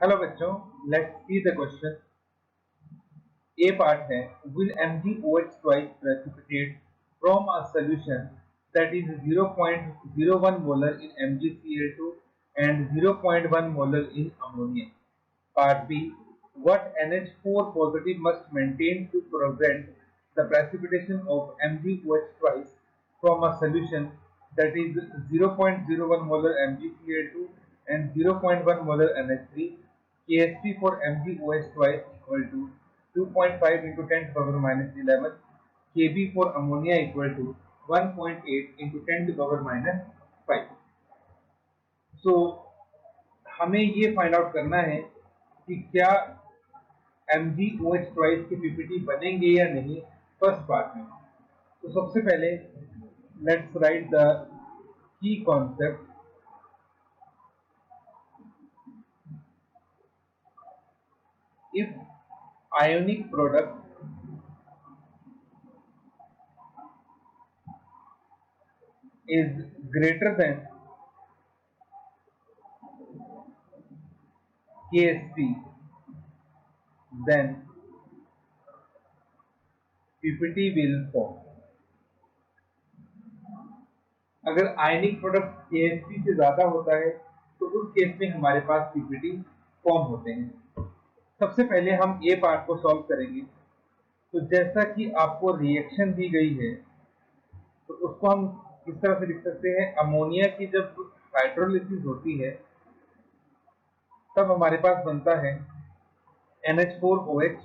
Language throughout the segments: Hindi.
हेलो बच्चों, let's see the question. A part है, will MgOH twice precipitate from a solution that is 0.01 molar in MgCl2 and 0.1 molar in ammonia. Part B, what NH4 positive must maintain to prevent the precipitation of MgOH twice from a solution that is 0.01 molar MgCl2 and 0.1 molar NH3. Ksp for MgOH twice equal to 2.5 into 10 to the power minus 11. Kb for ammonia equal to 1.8 into 10 to the power minus 5. So हमें ये फाइंड आउट करना है कि क्या MgOH ट्वाइस के पीपीटी बनेंगे या नहीं फर्स्ट पार्ट में। तो सबसे पहले let's write the key concept. If ionic product is greater than Ksp, then ppt will form। अगर आयनिक प्रोडक्ट Ksp से ज्यादा होता है तो उस केस में हमारे पास पीपीटी फॉर्म होते हैं। सबसे पहले हम ए पार्ट को सॉल्व करेंगे। तो जैसा कि आपको रिएक्शन दी गई है तो उसको हम इस तरह से लिख सकते हैं, अमोनिया की जब हाइड्रोलिसिस होती है तब हमारे पास बनता है NH4OH,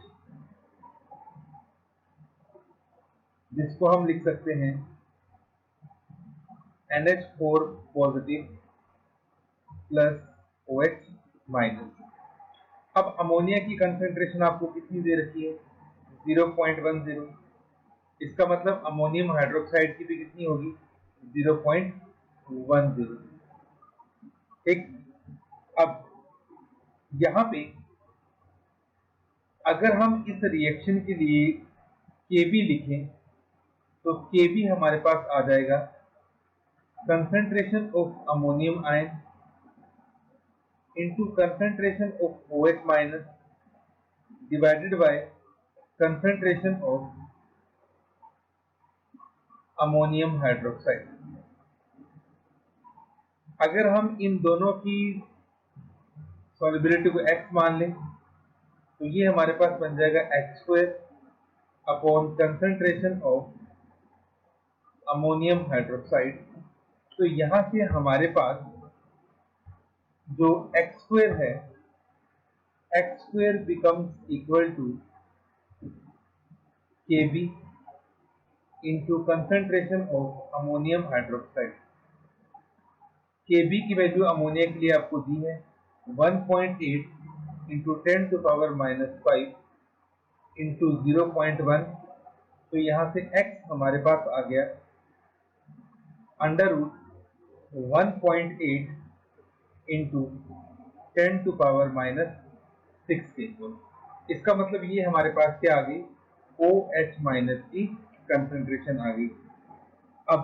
जिसको हम लिख सकते हैं NH4 positive plus OH minus. अब अमोनिया की कंसंट्रेशन आपको कितनी दे रखी है? 0.10। इसका मतलब अमोनियम हाइड्रोक्साइड की भी कितनी होगी? 0.10। ठीक। अब यहां पे अगर हम इस रिएक्शन के लिए Kb लिखें तो Kb हमारे पास आ जाएगा concentration of ammonium ion into concentration of OH minus divided by concentration of ammonium hydroxide। अगर हम इन दोनों की सॉल्युबिलिटी को x मान लें तो ये हमारे पास बन जाएगा x² upon concentration of ammonium hydroxide. तो यहां से हमारे पास जो x² है, x² becomes equal to Kb into concentration of ammonium hydroxide। Kb की वैल्यू अमोनिया के लिए आपको दी है 1.8 into 10 to power minus 5 into 0.1। तो यहाँ से x हमारे पास आ गया under root 1.8 into 10 to power minus 6 के। इसका मतलब ये हमारे पास क्या आ गई? OH माइनस की कंसंट्रेशन आ गई। अब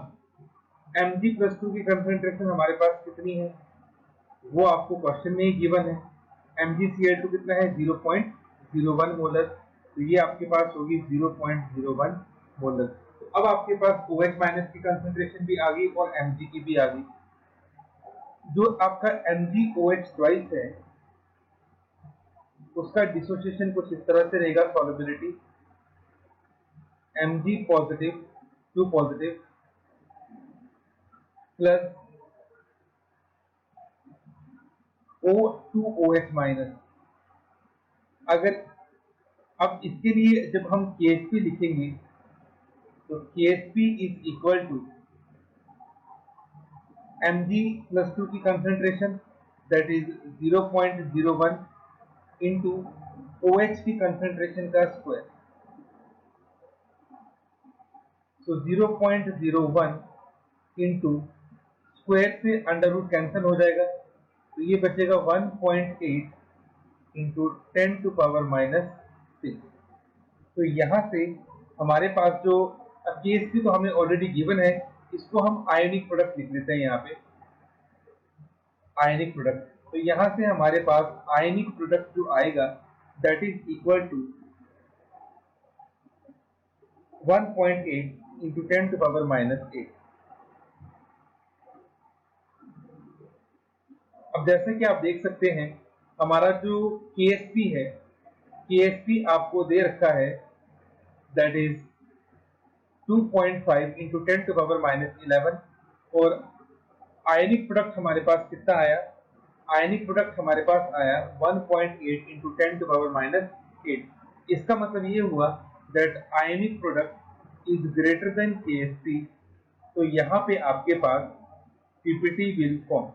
Mg+2 की कंसंट्रेशन हमारे पास कितनी है वो आपको क्वेश्चन में ही गिवन है। MgCl2 कितना है? 0.01 मोलर। तो ये आपके पास होगी 0.01 मोलर। तो अब आपके पास OH माइनस की कंसंट्रेशन भी आ गई और Mg की भी आ गई। जो आपका MgOH ट्वाइस है उसका डिसोसिएशन कुछ इस तरह से रहेगा, solubility Mg positive 2 positive plus O2OH minus. अगर अब इसके लिए जब हम KSP लिखेंगे तो KSP is equal to Mg+2 की concentration that is 0.01 into OH की कंसंट्रेशन का स्क्वायर। तो 0.01 इंटू स्क्वायर से अंडर रूट कैंसिल हो जाएगा तो ये बचेगा 1.8 इंटू 10 टू पावर माइनस 6। तो यहाँ से हमारे पास जो KSP तो हमें ऑलरेडी गिवन है, इसको हम आयनिक प्रोडक्ट लिख लेते हैं। यहाँ पे आयनिक प्रोडक्ट तो यहाँ से हमारे पास आयनिक प्रोडक्ट जो आएगा that is equal to 1.8 into 10⁻⁻8। अब जैसे कि आप देख सकते हैं हमारा जो KSP है, KSP आपको दे रखा है दैट इज 2.5 इंटू 10⁻11 और आयनिक प्रोडक्ट हमारे पास कितना आया, आयनिक प्रोडक्ट हमारे पास आया 1.8 इंटू 10⁻8। इसका मतलब ये हुआ that ionic product is greater than KSP। तो यहाँ पे आपके पास PPT विल फॉर्म।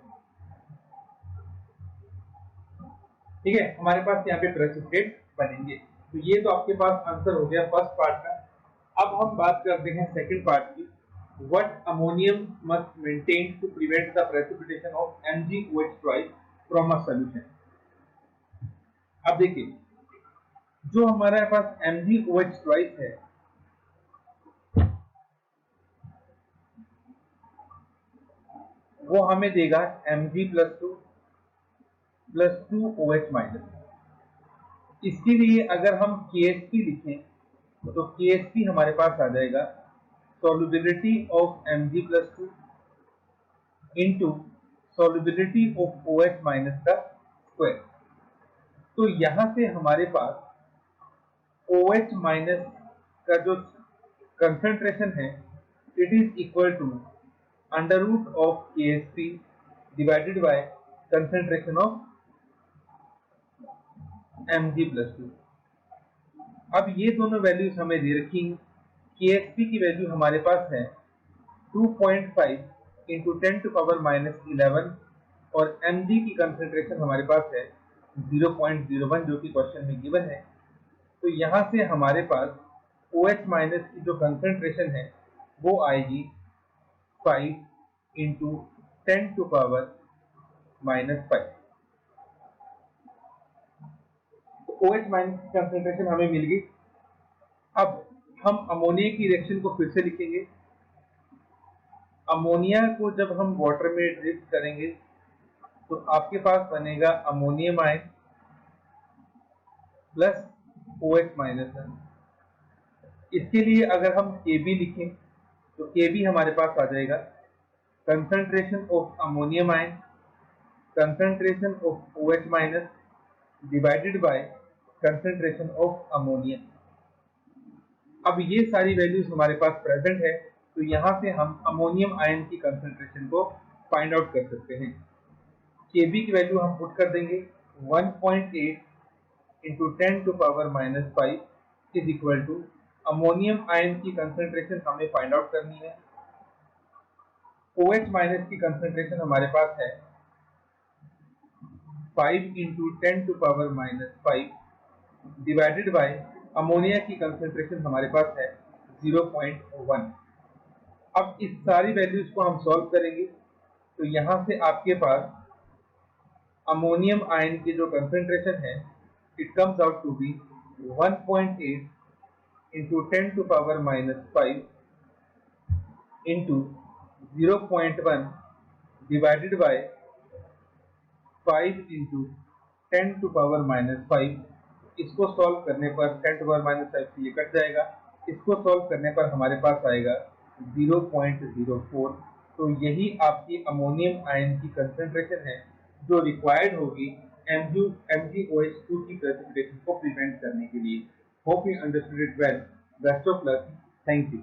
ठीक है, हमारे पास यहाँ पे प्रेसिपिटेट बनेंगे। तो ये तो आपके पास आंसर हो गया फर्स्ट पार्ट का। अब हम बात करते हैं सेकंड पार्ट की। What ammonium must maintain to prevent the precipitation of MgOH twice from a solution. अब देखिए जो हमारे पास MgOH twice है वो हमें देगा Mg+2 प्लस 2OH-। इसके लिए अगर हम KSP लिखें तो KSP हमारे पास आ जाएगा solubility of Mg+2 into solubility of OH- का स्क्वायर। तो यहां से हमारे पास OH- का जो कंसंट्रेशन है it is equal to under root of KSP divided by concentration of Mg+2। अब ये दोनों वैल्यूज हमें दे रखी हैं। KSP की वैल्यू हमारे पास है 2.5 इंटू 10⁻11 और Mg की कंसंट्रेशन हमारे पास है 0.01 जो कि क्वेश्चन में गिवन है। तो यहाँ से हमारे पास OH- की जो कंसंट्रेशन है वो आएगी 5 इंटू 10⁻⁻5। तो OH- की कंसंट्रेशन हमें मिल गई। अब हम अमोनिया की रिएक्शन को फिर से लिखेंगे। अमोनिया को जब हम वाटर में ड्रिफ्ट करेंगे तो आपके पास बनेगा अमोनियम आयन प्लस OH-। इसके लिए अगर हम Kb लिखें तो Kb हमारे पास आ जाएगा concentration of ammonium ion concentration of OH- divided by concentration of ammonia. अब ये सारी वैल्यूज हमारे पास प्रेजेंट है तो यहाँ से हम अमोनियम आयन की कंसंट्रेशन को फाइंड आउट कर सकते हैं। Kb की वैल्यू हम पुट कर देंगे 1.8 into 10⁻⁻5 is equal to ammonium ion की कंसंट्रेशन हमें फाइंड आउट करनी है। OH- की कंसंट्रेशन हमारे पास है 5 इंटू 10⁻⁻5 डिवाइडेड बाय अमोनिया की कंसंट्रेशन हमारे पास है 0.1। अब इस सारी वैल्यूज को हम सॉल्व करेंगे तो यहाँ से आपके पास अमोनियम आयन की जो कंसंट्रेशन है it comes out to be 1.8 into 10⁻⁻5 into 0.1 divided by 5 into 10⁻⁻5। इसको सॉल्व करने पर 10⁻⁻5 से ये कट जाएगा। इसको सॉल्व करने पर हमारे पास आएगा 0.04। तो यही आपकी अमोनियम आयन की कंसंट्रेशन है जो रिक्वायर्ड होगी MgOH2 की प्रेसिपिटेशन को प्रिवेंट करने के लिए। Hope you understood it well. Best of luck. Thank you.